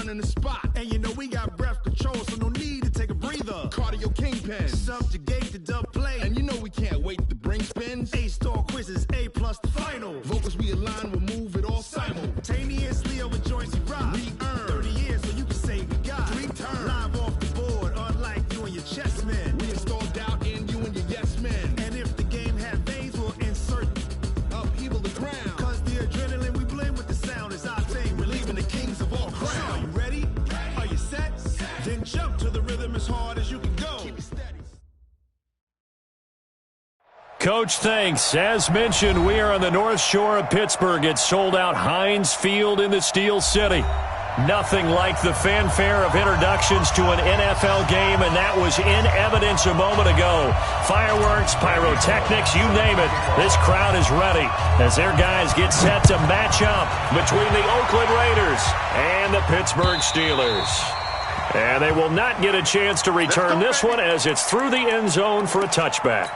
running the spot. And you know we got breath control, so no need to take a breather. Cardio kingpin, subjugate the dub play. And you know we can't wait to bring spins. A-star quizzes, A+ the final. Vocals we align, we'll move it all simultaneously over joints we rock. We earn 30 years so you can say we got 3 turns. Live off the board, unlike you and your chess men. We installed doubt in you and your yes men. And if the game had veins, we'll insert upheaval the ground. Cause the adrenaline we blend with the sound is our thing. Relieving the kings of all crowns. So are you ready? Are you set? Then jump to the rhythm as hard as you can go. Keep it steady. Coach, thanks. As mentioned, we are on the North Shore of Pittsburgh. It's sold out Heinz Field in the Steel City. Nothing like the fanfare of introductions to an NFL game, and that was in evidence a moment ago. Fireworks, pyrotechnics, you name it. This crowd is ready as their guys get set to match up between the Oakland Raiders and the Pittsburgh Steelers. And they will not get a chance to return this one as it's through the end zone for a touchback.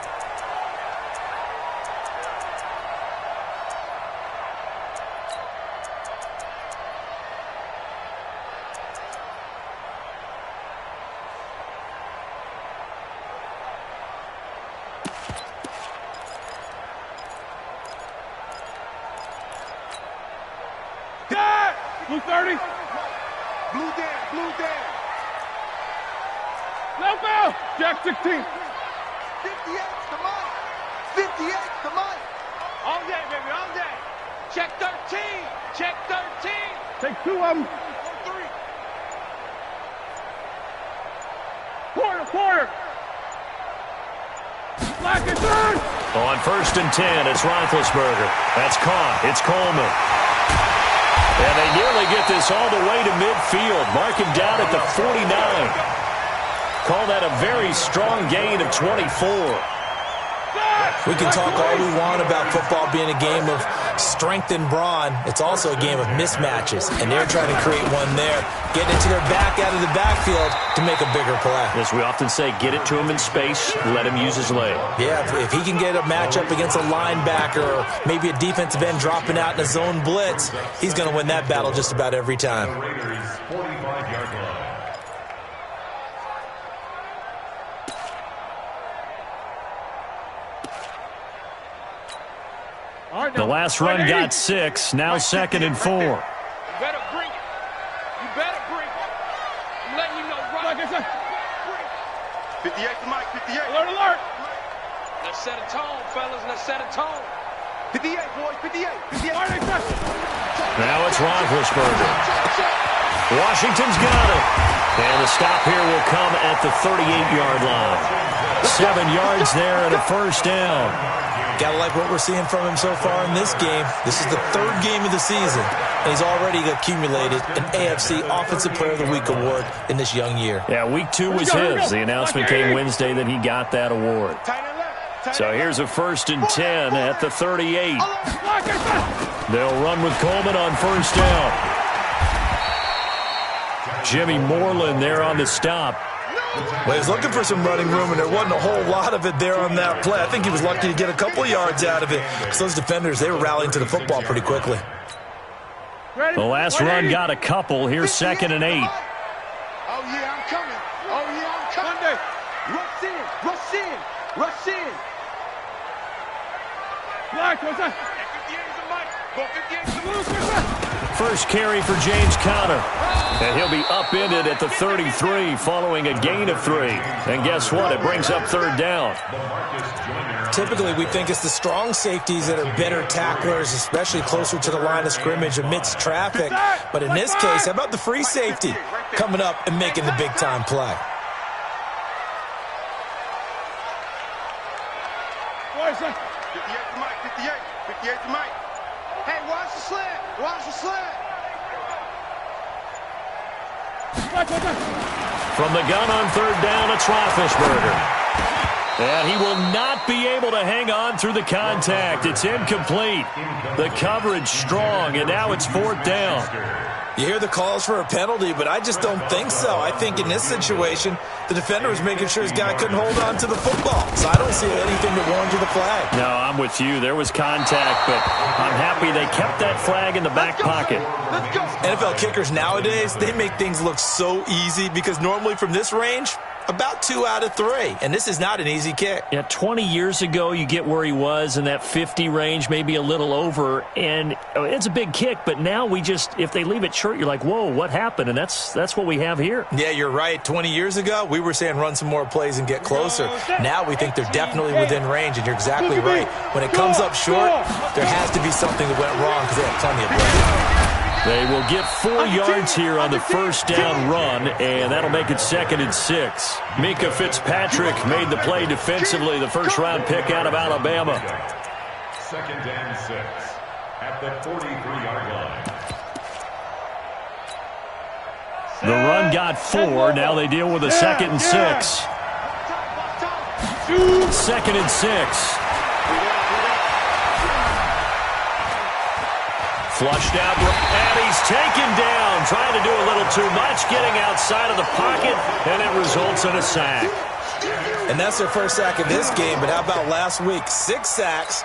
Blue 30. Blue down, blue down. No foul. Jack 16. 58, the money. 58, the money. All day, baby, all day. Check 13. Check 13. Take 2 of them. 3. Quarter. Black and third. On 1st and 10, it's Roethlisberger. That's caught. It's Coleman. And they nearly get this all the way to midfield. Mark him down at the 49. Call that a very strong gain of 24. We can talk all we want about football being a game of strength and brawn. It's also a game of mismatches, and they're trying to create one there, getting it to their back out of the backfield to make a bigger play. As we often say, get it to him in space, let him use his leg. Yeah, if he can get a matchup against a linebacker or maybe a defensive end dropping out in a zone blitz, he's going to win that battle just about every time. The last run got 6, now 2nd and 4. You better bring it. You better bring it. I'm letting you know right. 58 to Mike, 58. Alert. Let's set a tone, fellas. Let's set a tone. 58, boys, 58. Now it's Roethlisberger. Washington's got it. And the stop here will come at the 38-yard line. 7 yards there and a first down. Gotta like what we're seeing from him so far in this game. This is the 3rd game of the season, and he's already accumulated an AFC Offensive Player of the Week award in this young year. Yeah, week 2 was his. The announcement came Wednesday that he got that award. So here's a 1st and 10 at the 38. They'll run with Coleman on 1st down. Jimmy Moreland there on the stop. Well, he was looking for some running room, and there wasn't a whole lot of it there on that play. I think he was lucky to get a couple of yards out of it because those defenders, they were rallying to the football pretty quickly. The last run got a couple. Here's 2nd and 8. Oh, yeah, I'm coming. Rush in. Black, what's that? 58 is the mic. First carry for James Conner. And he'll be upended at the 33 following a gain of 3. And guess what? It brings up 3rd down. Typically, we think it's the strong safeties that are better tacklers, especially closer to the line of scrimmage amidst traffic. But in this case, how about the free safety coming up and making the big-time play? Boys, 58 to Mike, 58 to Mike. Hey, watch the slant. From the gun on 3rd down, it's Roethlisberger. And he will not be able to hang on through the contact. It's incomplete. The coverage strong, and now it's 4th down. You hear the calls for a penalty, but I just don't think so. I think in this situation, the defender was making sure his guy couldn't hold on to the football. So I don't see anything that warranted the flag. No, I'm with you. There was contact, but I'm happy they kept that flag in the back pocket. NFL kickers nowadays, they make things look so easy because normally from this range, about 2 out of 3, and this is not an easy kick. Yeah, 20 years ago, you get where he was in that 50 range, maybe a little over, and it's a big kick, but now we just, if they leave it short, you're like, whoa, what happened? And that's what we have here. Yeah, you're right. 20 years ago, we were saying run some more plays and get closer. Now we think they're definitely within range, and you're exactly right. When it comes up short, there has to be something that went wrong because they have plenty of play. They will get 4 yards here on the first down run, and that'll make it 2nd and 6. Mika Fitzpatrick made the play defensively, the first-round pick out of Alabama. 2nd and 6 at the 43-yard line. The run got 4. Now they deal with a 2nd and 6. 2nd and 6. Flushed out, and he's taken down. Trying to do a little too much, getting outside of the pocket, and it results in a sack. And that's their first sack of this game, but how about last week? 6 sacks,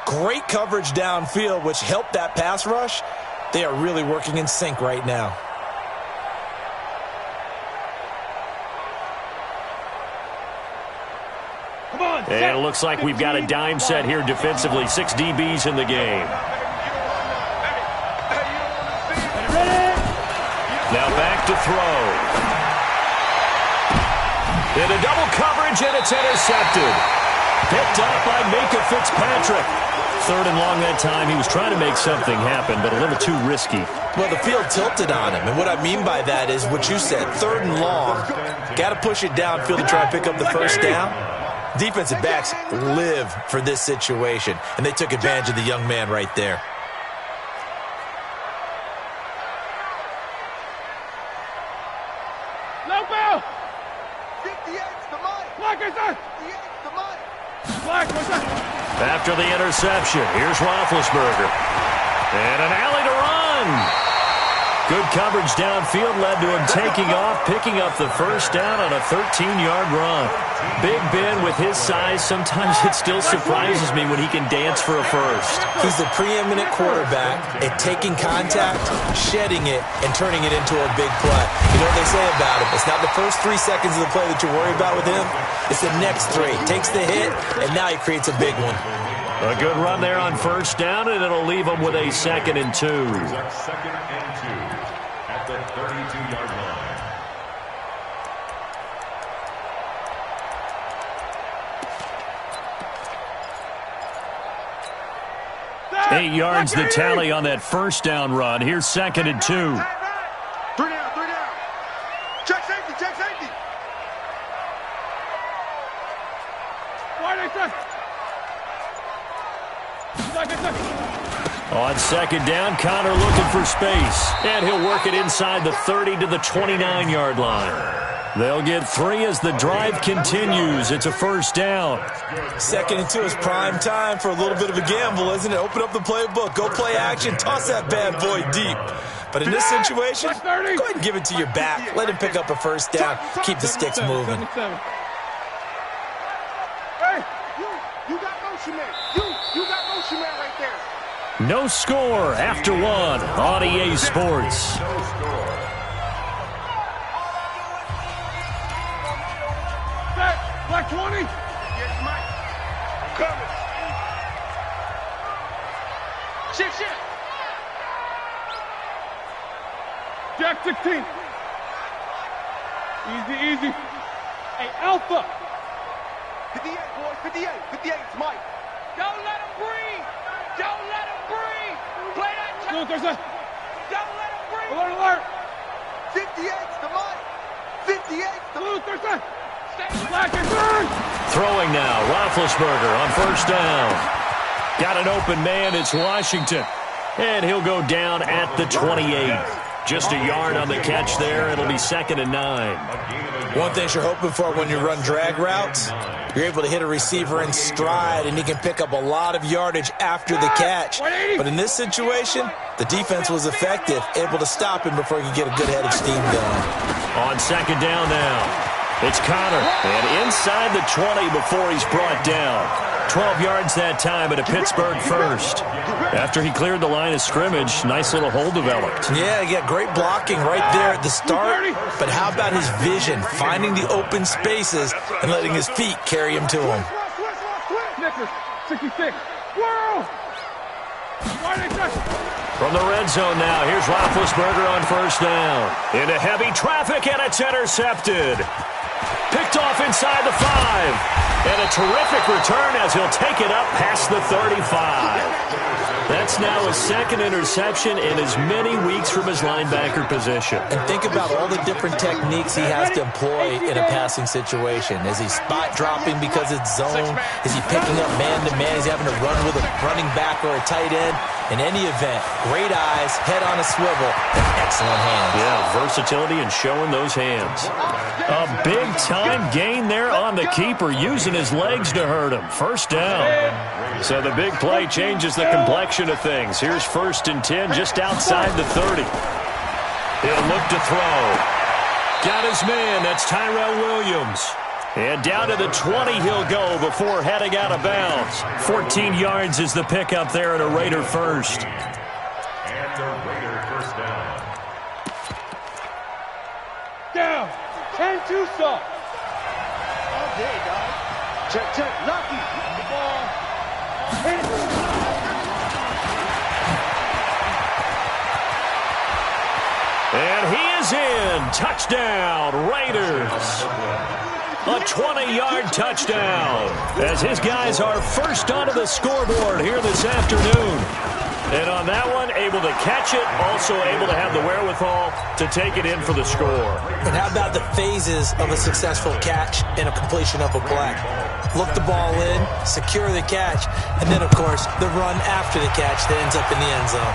great coverage downfield, which helped that pass rush. They are really working in sync right now. Come on, and it looks like we've got a dime set here defensively. 6 DBs in the game. Now back to throw. Into double coverage, and it's intercepted. Picked up by Mika Fitzpatrick. 3rd and long that time. He was trying to make something happen, but a little too risky. Well, the field tilted on him, and what I mean by that is what you said, 3rd and long. Got to push it downfield to try and pick up the first down. Defensive backs live for this situation, and they took advantage of the young man right there. After the interception, here's Roethlisberger. And an alley to run. Good coverage downfield led to him taking off, picking up the first down on a 13-yard run. Big Ben with his size, sometimes it still surprises me when he can dance for a first. He's the preeminent quarterback at taking contact, shedding it, and turning it into a big play. You know what they say about him? It's not the first 3 seconds of the play that you worry about with him. It's the next 3. Takes the hit, and now he creates a big one. A good run there on first down, and it'll leave him with a 2nd and 2. 2nd and 2 at the 32-yard line. 8 yards the tally on that first down run. Here's 2nd and 2. 3 down, 3 down. Check safety, check safety. On 2nd down, Connor looking for space. And he'll work it inside the 30 to the 29-yard line. They'll get 3 as the drive continues. It's a first down. 2nd and 2 is prime time for a little bit of a gamble, isn't it? Open up the playbook, go play action, toss that bad boy deep. But in this situation, go ahead and give it to your back. Let him pick up a first down. Keep the sticks moving. Hey, you got motion man. You got motion man right there. No score after 1 on EA Sports. No score. Black 20. Yes, Mike. I'm coming. Shift. Jack 16. Easy. Hey, Alpha. 58, boys. 58. 58. It's Mike. Don't let him breathe. Play that time. Don't let him breathe. Alert. 58's the Mike. 58's the Luther. Throwing now, Roethlisberger on first down. Got an open man, it's Washington. And he'll go down at the 28. Just a yard on the catch there. It'll be 2nd and 9. One thing you're hoping for when you run drag routes, you're able to hit a receiver in stride, and he can pick up a lot of yardage after the catch. But in this situation, the defense was effective, able to stop him before he could get a good head of steam going. On 2nd down now. It's Connor, and inside the 20 before he's brought down. 12 yards that time at a Pittsburgh first. After he cleared the line of scrimmage, nice little hole developed. Yeah, he got great blocking right there at the start, but how about his vision, finding the open spaces and letting his feet carry him to him. 66. From the red zone now, here's Roethlisberger on 1st down. Into heavy traffic, and it's intercepted. Picked off inside the 5. And a terrific return as he'll take it up past the 35. That's now his 2nd interception in as many weeks from his linebacker position. And think about all the different techniques he has to employ in a passing situation. Is he spot dropping because it's zone? Is he picking up man-to-man? Is he having to run with a running back or a tight end? In any event, great eyes, head on a swivel, and excellent hands. Yeah, versatility and showing those hands. A big-time gain there on the keeper, using his legs to hurt him. 1st down. So the big play changes the complexion of things. Here's 1st and 10 just outside the 30. He'll look to throw. Got his man. That's Tyrell Williams. And down to the 20 he'll go before heading out of bounds. 14 yards is the pickup there at a Raider first. And the Raider first down. Down. 10-2 stop. All day, dog. Check. Lucky. The ball. And he is in. Touchdown, Raiders. A 20-yard touchdown as his guys are first onto the scoreboard here this afternoon. And on that one, able to catch it, also able to have the wherewithal to take it in for the score. And how about the phases of a successful catch and a completion of a play? Look the ball in, secure the catch, and then, of course, the run after the catch that ends up in the end zone.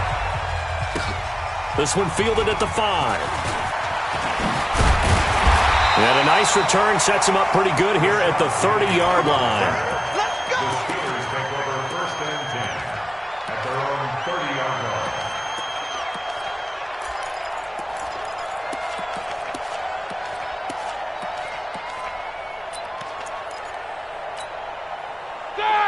This one fielded at the 5. And a nice return sets him up pretty good here at the 30-yard line. Let's go! The Steelers take over 1st and 10 at their own 30-yard line.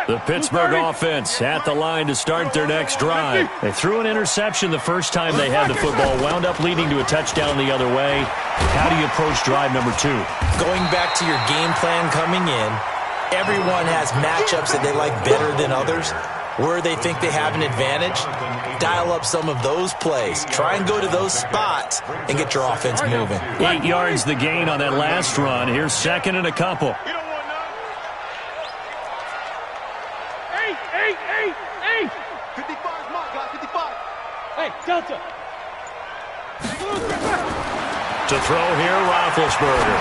The Pittsburgh offense at the line to start their next drive. They threw an interception the first time they had the football, wound up leading to a touchdown the other way. How do you approach drive number 2? Going back to your game plan coming in, everyone has matchups that they like better than others. Where they think they have an advantage, dial up some of those plays. Try and go to those spots and get your offense moving. 8 yards the gain on that last run. Here's 2nd and a couple. Hey! 55, mark, guys, 55. Hey, Delta. To throw here, Roethlisberger.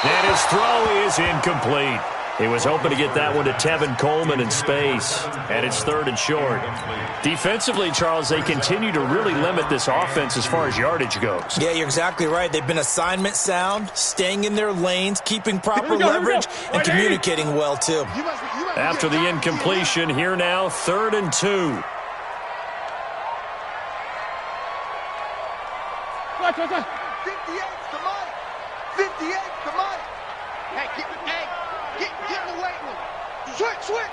And his throw is incomplete. He was hoping to get that one to Tevin Coleman in space. And it's 3rd and short. Defensively, Charles, they continue to really limit this offense as far as yardage goes. Yeah, you're exactly right. They've been assignment sound, staying in their lanes, keeping proper leverage, and communicating well, too. After the incompletion, here now, 3rd and 2. Watch. 58, come on. 58, come on. Hey, get away with it. Switch.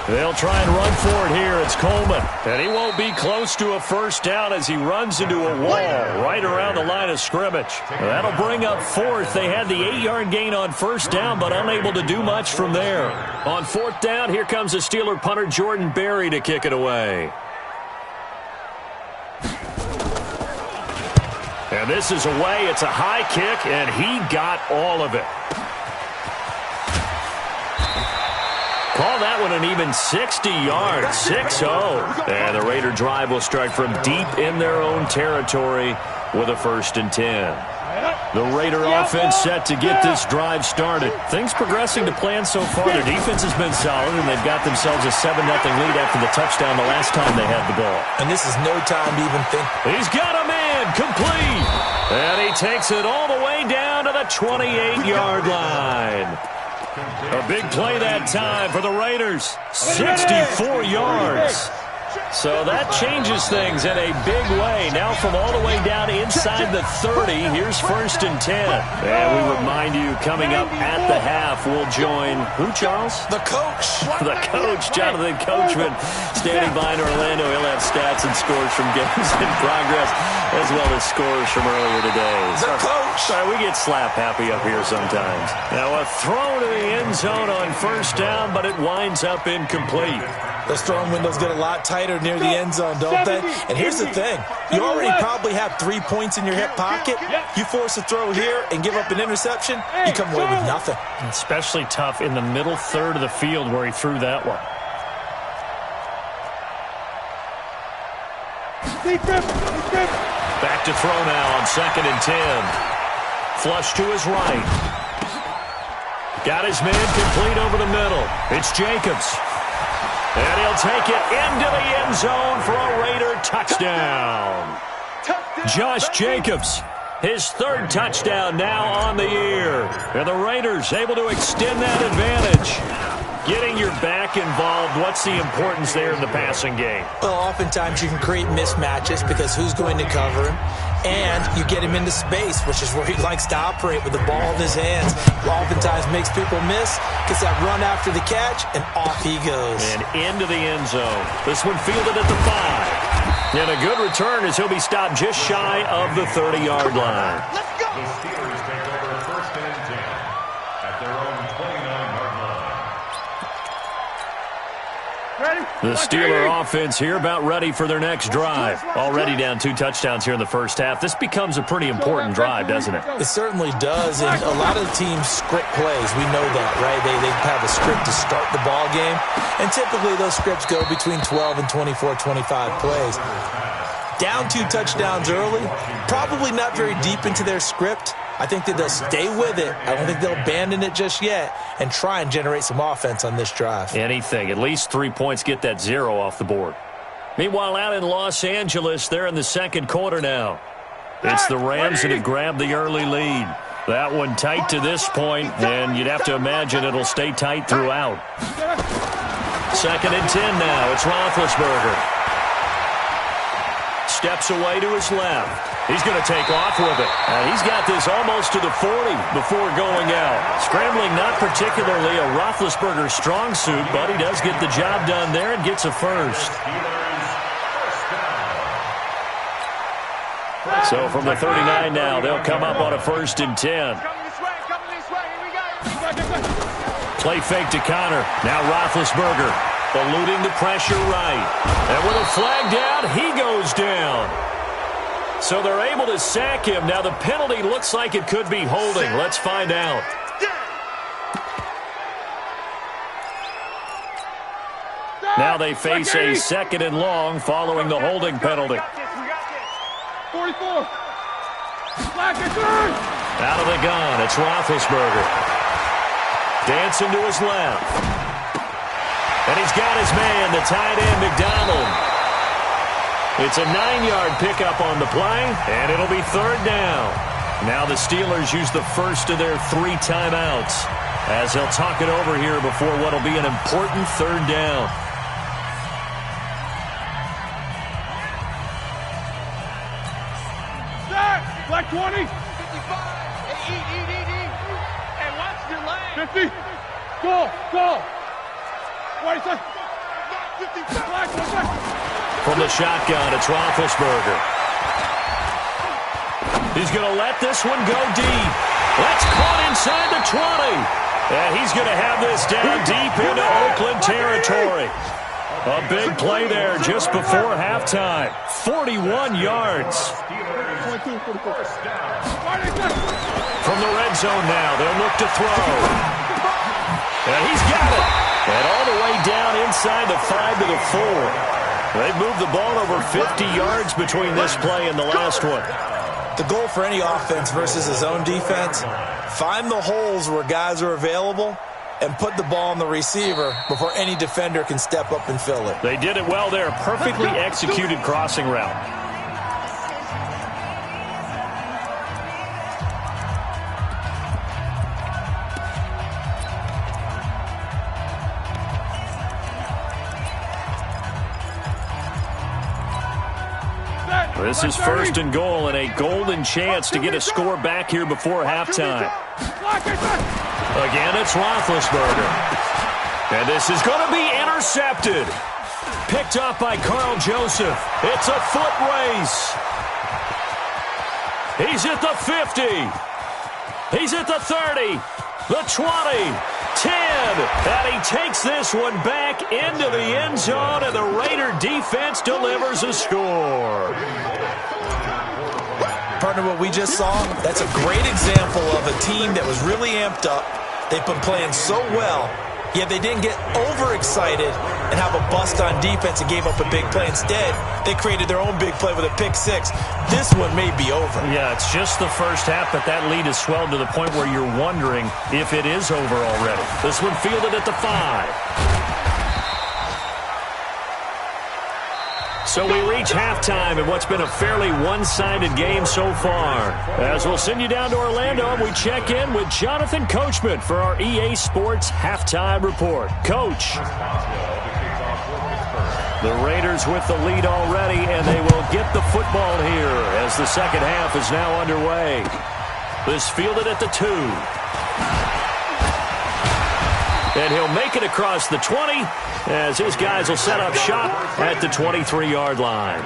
They'll try and run for it here. It's Coleman. And he won't be close to a first down as he runs into a wall right around the line of scrimmage. That'll bring up 4th. They had the 8-yard gain on 1st down, but unable to do much from there. On 4th down, here comes the Steeler punter Jordan Berry to kick it away. And this is away. It's a high kick, and he got all of it. Call that one an even 60 yards, 6-0. And the Raider drive will start from deep in their own territory with a 1st and 10. The Raider offense set to get this drive started. Things progressing to plan so far. Their defense has been solid, and they've got themselves a 7-0 lead after the touchdown the last time they had the ball. And this is no time to even think. He's got a man complete. And he takes it all the way down to the 28-yard line. A big play that time for the Raiders. 64 yards. So that changes things in a big way. Now from all the way down inside the 30, here's 1st and 10. And we remind you, coming up at the half, we'll join who, Charles? The coach. The coach, Jonathan Coachman, standing by in Orlando. He'll have stats and scores from games in progress, as well as scores from earlier today. The coach. Sorry, we get slap happy up here sometimes. Now a throw to the end zone on 1st down, but it winds up incomplete. Those throwing windows get a lot tighter near the end zone, don't they? And here's the thing. You already probably have 3 points in your hip pocket. You force a throw here and give up an interception, you come away with nothing. Especially tough in the middle third of the field where he threw that one. Back to throw now on 2nd and 10. Flush to his right. Got his man complete over the middle. It's Jacobs. And he'll take it into the end zone for a Raider touchdown. Josh Jacobs, his 3rd touchdown now on the year. And the Raiders able to extend that advantage. Getting your back involved, what's the importance there in the passing game? Well, oftentimes you can create mismatches because who's going to cover him? And you get him into space, which is where he likes to operate with the ball in his hands. Oftentimes makes people miss, gets that run after the catch, and off he goes. And into the end zone. This one fielded at the 5. And a good return as he'll be stopped just shy of the 30-yard line. Let's go. The Steelers take over 1st and 10 at their own 29-yard line. The Steeler offense here about ready for their next drive. Already down 2 touchdowns here in the first half. This becomes a pretty important drive, doesn't it? It certainly does, and a lot of the teams script plays. We know that, right? They have a script to start the ball game, and typically those scripts go between 12 and 24, 25 plays. Down 2 touchdowns early, probably not very deep into their script. I think that they'll stay with it. I don't think they'll abandon it just yet and try and generate some offense on this drive. Anything. At least 3 points, get that 0 off the board. Meanwhile, out in Los Angeles, they're in the 2nd quarter now. It's the Rams that have grabbed the early lead. That one tight to this point, and you'd have to imagine it'll stay tight throughout. 2nd and 10 now. It's Roethlisberger. Steps away to his left. He's going to take off with it. He's got this almost to the 40 before going out. Scrambling not particularly a Roethlisberger strong suit, but he does get the job done there and gets a first. So from the 39 now, they'll come up on a 1st and 10. Play fake to Connor. Now Roethlisberger eluding the pressure right. And with a flag down, he goes down. So they're able to sack him. Now the penalty looks like it could be holding. Let's find out. Now they face a 2nd and long following the holding penalty. 44. Out of the gun, it's Roethlisberger. Dancing to his left. And he's got his man, the tight end, McDonald. It's a 9-yard pickup on the play, and it'll be 3rd down. Now the Steelers use the first of their 3 timeouts as they'll talk it over here before what will be an important 3rd down. Black 20. 55. Eat. And watch your leg. 50. Go. 50. From the shotgun, it's Roethlisberger. He's going to let this one go deep. That's caught inside the 20. And he's going to have this down deep into Oakland territory. A big play there just before halftime. 41 yards. From the red zone now, they'll look to throw. And he's got it. And all the way down inside the 5 to the 4. They've moved the ball over 50 yards between this play and the last one. The goal for any offense versus his own defense, find the holes where guys are available and put the ball on the receiver before any defender can step up and fill it. They did it well there. Perfectly executed crossing route. This is first and goal and a golden chance to get a score back here before halftime. Again, it's Roethlisberger. And this is going to be intercepted. Picked up by Carl Joseph. It's a foot race. He's at the 50. He's at the 30. The 20. 10. And he takes this one back into the end zone, and the Raider defense delivers a score. Partner, what we just saw, that's a great example of a team that was really amped up. They've been playing so well, yet they didn't get overexcited and have a bust on defense and gave up a big play. Instead, they created their own big play with a pick six. This one may be over. Yeah, it's just the first half, but that lead has swelled to the point where you're wondering if it is over already. This one fielded at the 5. So we reach halftime in what's been a fairly one-sided game so far. As we'll send you down to Orlando, we check in with Jonathan Coachman for our EA Sports Halftime Report. Coach. The Raiders with the lead already, and they will get the football here as the second half is now underway. This fielded at the 2. And he'll make it across the 20 as his guys will set up shop at the 23-yard line.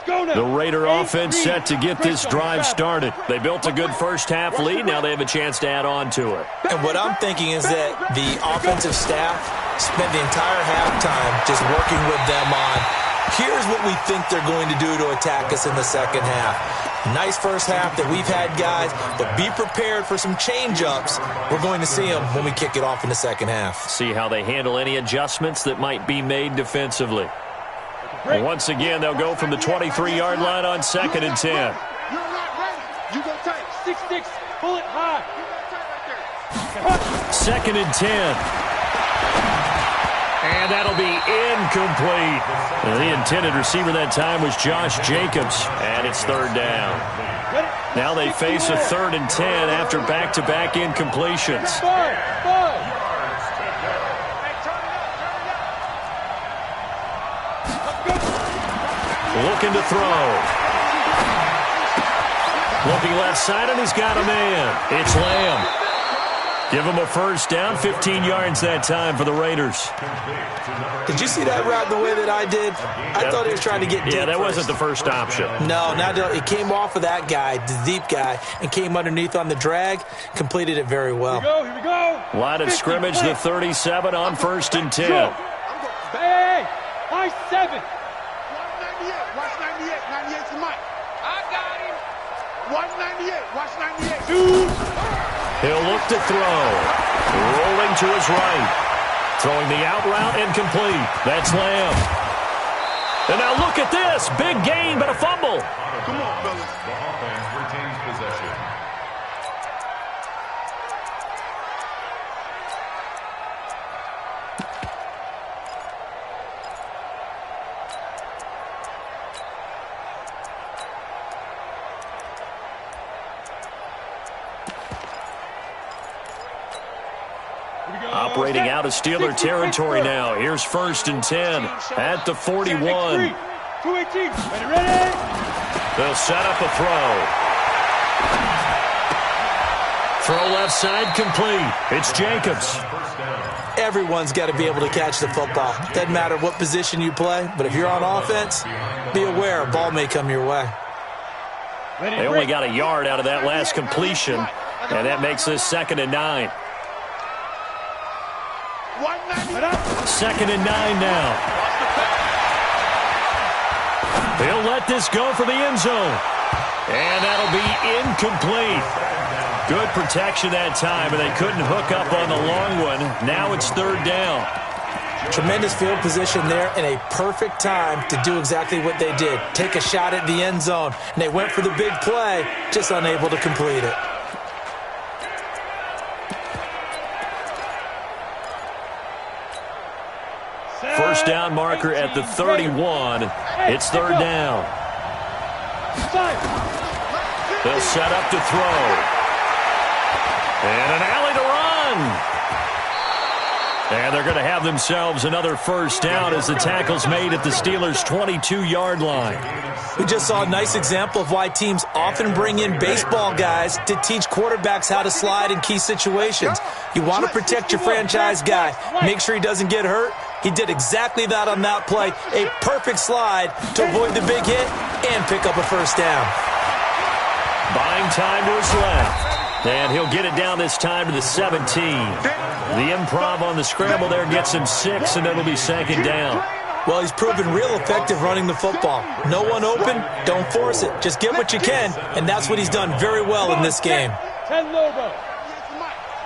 The Raider offense set to get this drive started. They built a good first-half lead. Now they have a chance to add on to it. And what I'm thinking is that the offensive staff spent the entire halftime just working with them on, here's what we think they're going to do to attack us in the second half. Nice first half that we've had, guys, but be prepared for some change-ups. We're going to see them when we kick it off in the second half. See how they handle any adjustments that might be made defensively. And once again, they'll go from the 23-yard line on 2nd and 10. You're not ready. You go tight. 6-6. Pull it high. 2nd and 10. And that'll be incomplete. The intended receiver that time was Josh Jacobs, and it's 3rd down. Now they face a 3rd and 10 after back-to-back incompletions. Looking to throw. Looking left side, and he's got a man. It's Lamb. Give him a first down, 15 yards that time for the Raiders. Did you see that route the way that I did? I thought he was trying to get deep. Yeah, that wasn't the first option. No, it came off of that guy, the deep guy, and came underneath on the drag, completed it very well. Here we go. Line of scrimmage, the 37 on 1st and 10. Hey, high 7. Watch 98. 98 to Mike. I got him. Watch 98. Watch 98. Dude. He'll look to throw. Rolling to his right. Throwing the out route and complete. That's Lamb. And now look at this. Big gain, but a fumble. Come on, fellas. The offense retains possession. Operating out of Steeler territory now. Here's 1st and 10 at the 41. 218. Ready? They'll set up a throw. Throw left side complete. It's Jacobs. Everyone's got to be able to catch the football. Doesn't matter what position you play, but if you're on offense, be aware a ball may come your way. They only got a yard out of that last completion, and that makes this 2nd and 9. 2nd and 9 now. He'll let this go for the end zone. And that'll be incomplete. Good protection that time, and they couldn't hook up on the long one. Now it's 3rd down. Tremendous field position there and a perfect time to do exactly what they did. Take a shot at the end zone. And they went for the big play, just unable to complete it. First down marker at the 31. It's 3rd down. They'll set up to throw. And an alley to run. And they're going to have themselves another first down as the tackle's made at the Steelers' 22-yard line. We just saw a nice example of why teams often bring in baseball guys to teach quarterbacks how to slide in key situations. You want to protect your franchise guy. Make sure he doesn't get hurt. He did exactly that on that play. A perfect slide to avoid the big hit and pick up a first down. Buying time to his left. And he'll get it down this time to the 17. The improv on the scramble there gets him 6, and it'll be 2nd down. Well, he's proven real effective running the football. No one open, don't force it. Just get what you can, and that's what he's done very well in this game. 10 Lobo.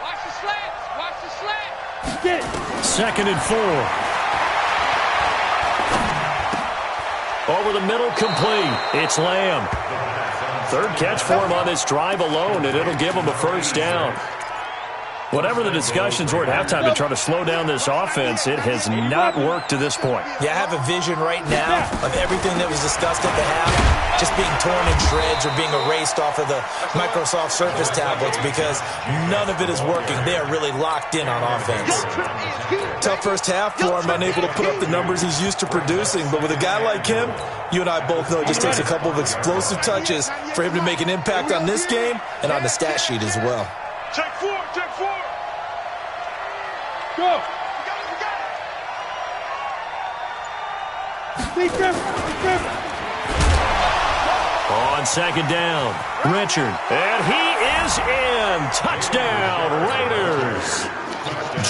Watch the slants. Watch the slants. 2nd and 4. Over the middle, complete. It's Lamb. 3rd catch for him on this drive alone, and it'll give him a first down. Whatever the discussions were at halftime to try to slow down this offense, it has not worked to this point. Yeah, I have a vision right now of everything that was discussed at the half just being torn in shreds or being erased off of the Microsoft Surface tablets because none of it is working. They are really locked in on offense. Tough first half for him, unable to put up the numbers he's used to producing. But with a guy like him, you and I both know it just takes a couple of explosive touches for him to make an impact on this game and on the stat sheet as well. Check 4. Go. On 2nd down, Richard. And he is in. Touchdown, Raiders.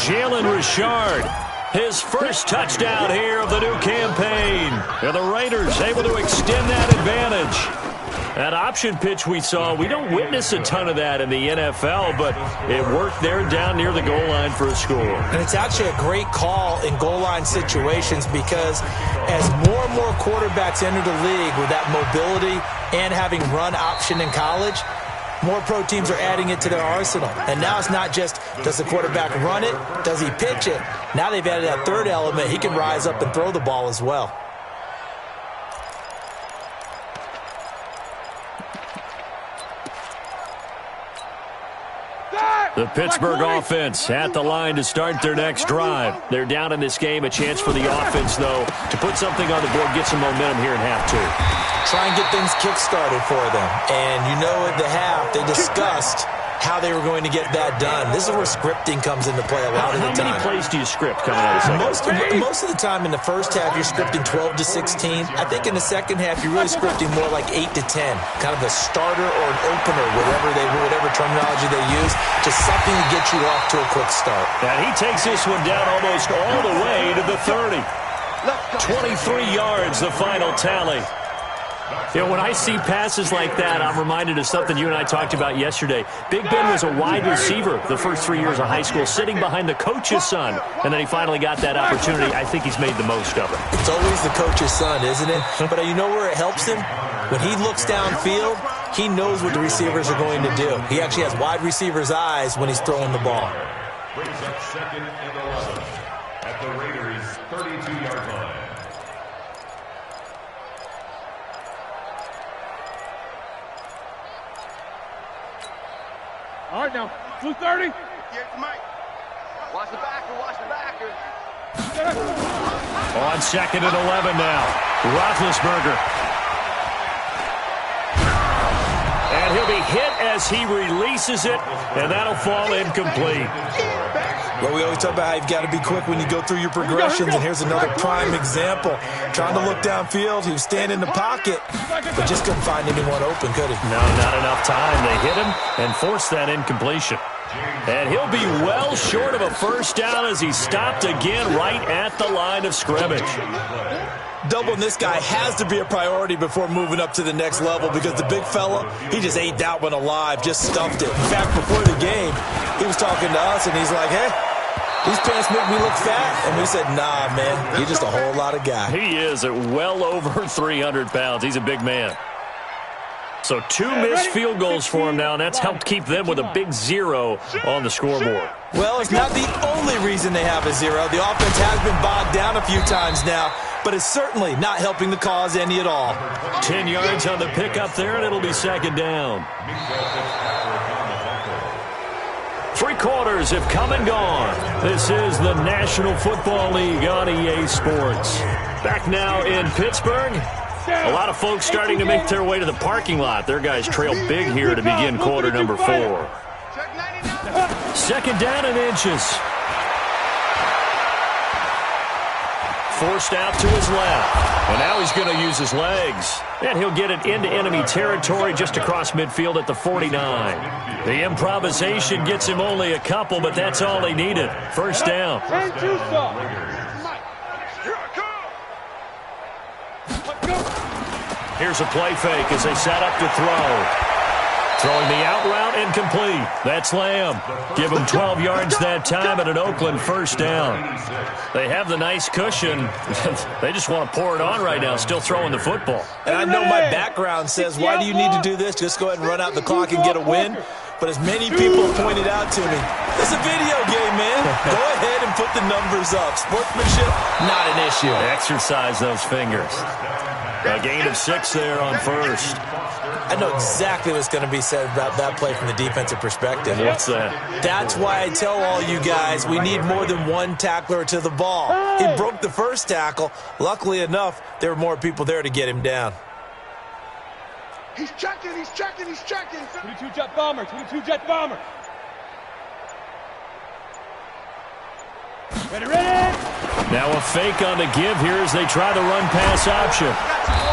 Jalen Richard, his first touchdown here of the new campaign. And the Raiders able to extend that advantage. That option pitch we saw, we don't witness a ton of that in the NFL, but it worked there down near the goal line for a score. And it's actually a great call in goal line situations because as more and more quarterbacks enter the league with that mobility and having run option in college, more pro teams are adding it to their arsenal. And now it's not just, does the quarterback run it? Does he pitch it? Now they've added that third element. He can rise up and throw the ball as well. The Pittsburgh offense at the line to start their next drive. They're down in this game. A chance for the offense, though, to put something on the board, get some momentum here in half 2. Try and get things kick-started for them. And you know at the half, they discussed how they were going to get that done. This is where scripting comes into play a lot of the time. How many plays do you script coming out of the second? Most of the time in the first half, you're scripting 12 to 16. I think in the second half, you're really scripting more like 8 to 10. Kind of a starter or an opener, whatever terminology they use. Just something to get you off to a quick start. And he takes this one down almost all the way to the 30. 23 yards, the final tally. You know, when I see passes like that, I'm reminded of something you and I talked about yesterday. Big Ben was a wide receiver the first 3 years of high school, sitting behind the coach's son, and then he finally got that opportunity. I think he's made the most of it. It's always the coach's son, isn't it? But you know where it helps him? When he looks downfield, he knows what the receivers are going to do. He actually has wide receivers' eyes when he's throwing the ball. Brings up 2nd and 11 at the Raiders' 32-yard line. All right, now, 230. Watch the backer. On 2nd and 11 now, Roethlisberger. And he'll be hit as he releases it, and that'll fall incomplete. Well, we always talk about how you've got to be quick when you go through your progressions, and here's another prime example. Trying to look downfield, he was standing in the pocket, but just couldn't find anyone open, could he? No, not enough time. They hit him and forced that incompletion. And he'll be well short of a first down as he stopped again right at the line of scrimmage. Doubling this guy has to be a priority before moving up to the next level because the big fella, he just ate that one alive, just stuffed it. In fact, before the game, he was talking to us, and he's like, hey, these pants make me look fat. And we said, nah, man, you're just a whole lot of guy. He is at well over 300 pounds. He's a big man. So 2 missed field goals for him now, and that's helped keep them with a big 0 on the scoreboard. Well, it's not the only reason they have a 0. The offense has been bogged down a few times now, but it's certainly not helping the cause any at all. 10 yards on the pickup there, and it'll be second down. 3 quarters have come and gone. This is the National Football League on EA Sports. Back now in Pittsburgh. A lot of folks starting to make their way to the parking lot. Their guys trail big here to begin quarter number 4. Second down and inches. Forced out to his left. And now he's going to use his legs. And he'll get it into enemy territory just across midfield at the 49. The improvisation gets him only a couple, but that's all he needed. First down. Here's a play fake as they set up to throw. Throwing the out route incomplete. That's Lamb. Give him 12 yards that time at an Oakland first down. They have the nice cushion. They just want to pour it on right now, still throwing the football. And I know my background says, why do you need to do this? Just go ahead and run out the clock and get a win. But as many people have pointed out to me, it's a video game, man. Go ahead and put the numbers up. Sportsmanship, not an issue. Exercise those fingers. A gain of 6 there on first. I know exactly what's going to be said about that play from the defensive perspective. What's that? That's why I tell all you guys we need more than one tackler to the ball. He broke the first tackle. Luckily enough, there were more people there to get him down. He's checking, he's checking, he's checking. 22 jet bomber, 22 jet bomber. Ready, ready. Now a fake on the give here as they try the run-pass option.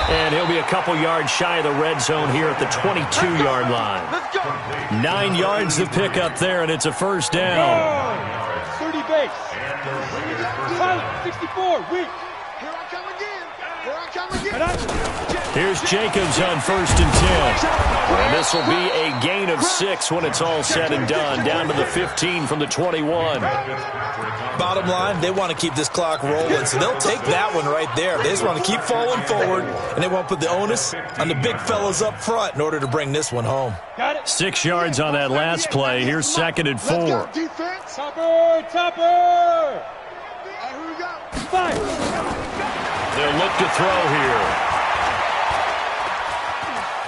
And he'll be a couple yards shy of the red zone here at the 22-yard line. 9 yards to pick up there, and it's a first down. 30 base. Pilot, 64, weak. Here I come again. Here I come again. Here's Jacobs on first and 10. And this will be a gain of 6 when it's all said and done. Down to the 15 from the 21. Bottom line, they want to keep this clock rolling, so they'll take that one right there. They just want to keep falling forward, and they want to put the onus on the big fellas up front in order to bring this one home. 6 yards on that last play. Here's second and 4. Topper, topper. Here we go. Fire. They'll look to throw here.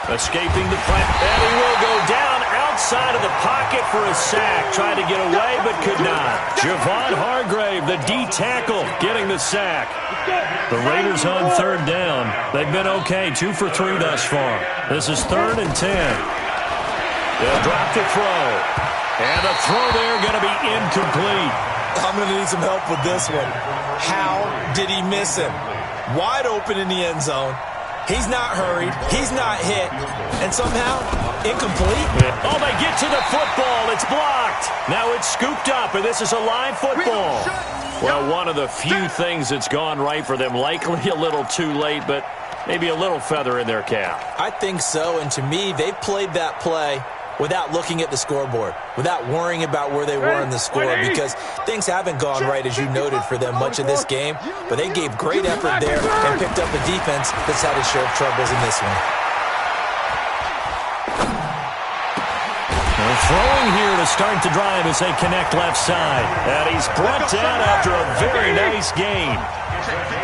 Escaping the press, and he will go down outside of the pocket for a sack. Tried to get away, but could not. Javon Hargrave, the D tackle, getting the sack. The Raiders on third down. They've been okay, 2 for 3 thus far. This is 3rd and 10. They'll drop the throw. And the throw there going to be incomplete. I'm going to need some help with this one. How did he miss him? Wide open in the end zone. He's not hurried. He's not hit. And somehow, incomplete. Oh, they get to the football. It's blocked. Now it's scooped up, and this is a live football. Well, one of the few things that's gone right for them. Likely a little too late, but maybe a little feather in their cap. I think so, and to me, they played that play without looking at the scoreboard, without worrying about where they were in the score, because things haven't gone right, as you noted, for them much of this game, but they gave great effort there and picked up a defense that's had its share of troubles in this one. They're throwing here to start the drive as they connect left side, and he's brought down after a very nice gain.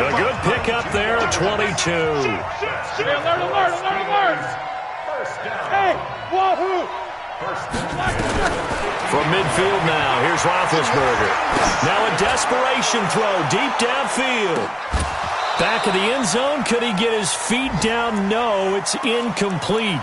A good pickup there, 22. Hey, alert, alert, alert, alert. Hey, wahoo. From midfield now, here's Roethlisberger. Now a desperation throw deep downfield. Back of the end zone, could he get his feet down? No, it's incomplete.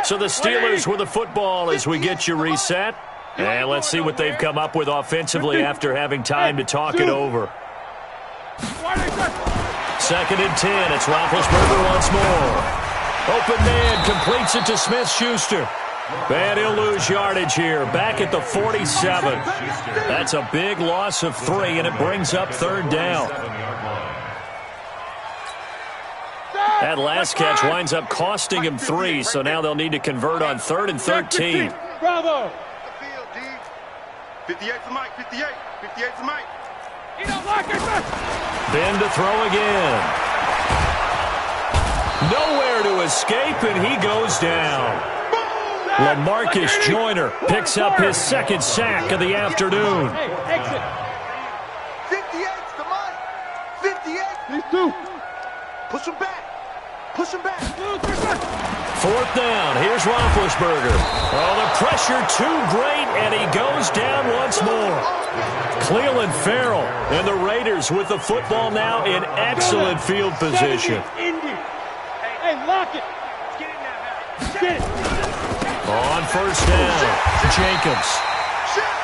So the Steelers with the football as we get you reset. And let's see what they've come up with offensively after having time to talk it over. Why 2nd and 10. It's Roethlisberger once more. Open man completes it to Smith-Schuster. And he'll lose yardage here. Back at the 47. That's a big loss of 3, and it brings up 3rd down. That last catch winds up costing him 3, so now they'll need to convert on 3rd and 13. Bravo. 58 to Mike, 58. 58 to Mike. Ben to throw again. Nowhere to escape, and he goes down. LaMarcus Joyner picks up his 2nd sack of the afternoon. Hey, exit. 58 to Mike. 58. These 2. Push him back. Push him back. 4th down. Here's Roethlisberger. Oh, the pressure too great, and he goes down once more. Cleveland Farrell and the Raiders with the football now in excellent field position. Hey, lock it. Get it. On 1st down, Jacobs.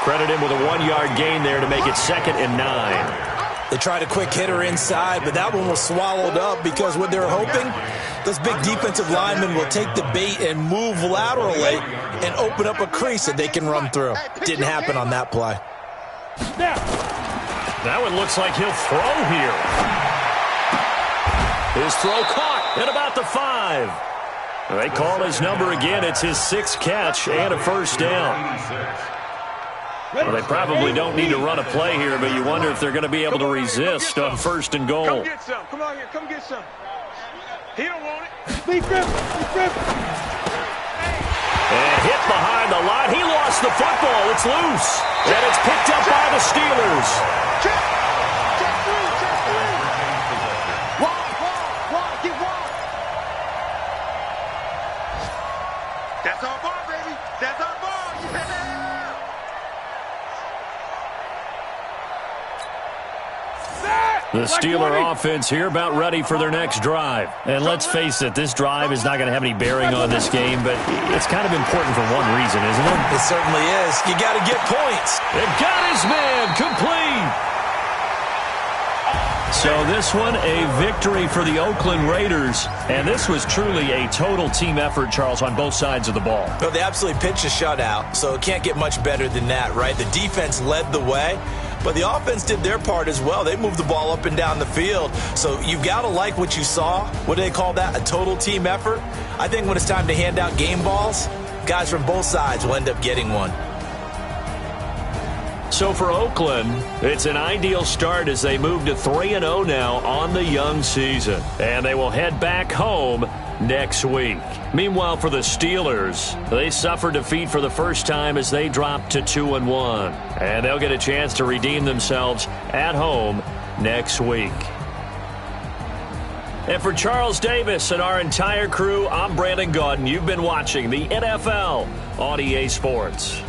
Credit him with a 1-yard gain there to make it 2nd and 9. They tried a quick hitter inside, but that one was swallowed up because what they're hoping, those big defensive linemen will take the bait and move laterally and open up a crease that they can run through. Didn't happen on that play. That one looks like he'll throw here. His throw caught at about the 5. They call his number again. It's his 6th catch and a 1st down. Well, they probably don't need to run a play here, but you wonder if they're going to be able to resist on 1st and goal. Come get some. Come on here. Come get some. He don't want it. Be grip. And hit behind the line. He lost the football. It's loose. And it's picked up by the Steelers. That's our ball, baby. That's our ball. Yeah. The Steeler offense here about ready for their next drive. And let's face it, this drive is not going to have any bearing on this game, but it's kind of important for one reason, isn't it? It certainly is. You got to get points. It got his man complete. So this one, a victory for the Oakland Raiders. And this was truly a total team effort, Charles, on both sides of the ball. Well, they absolutely pitched a shutout, so it can't get much better than that, right? The defense led the way, but the offense did their part as well. They moved the ball up and down the field. So you've got to like what you saw. What do they call that? A total team effort? I think when it's time to hand out game balls, guys from both sides will end up getting one. So for Oakland, it's an ideal start as they move to 3-0 now on the young season. And they will head back home next week. Meanwhile, for the Steelers, they suffered defeat for the first time as they dropped to 2-1. And they'll get a chance to redeem themselves at home next week. And for Charles Davis and our entire crew, I'm Brandon Gaudin. You've been watching the NFL on EA Sports.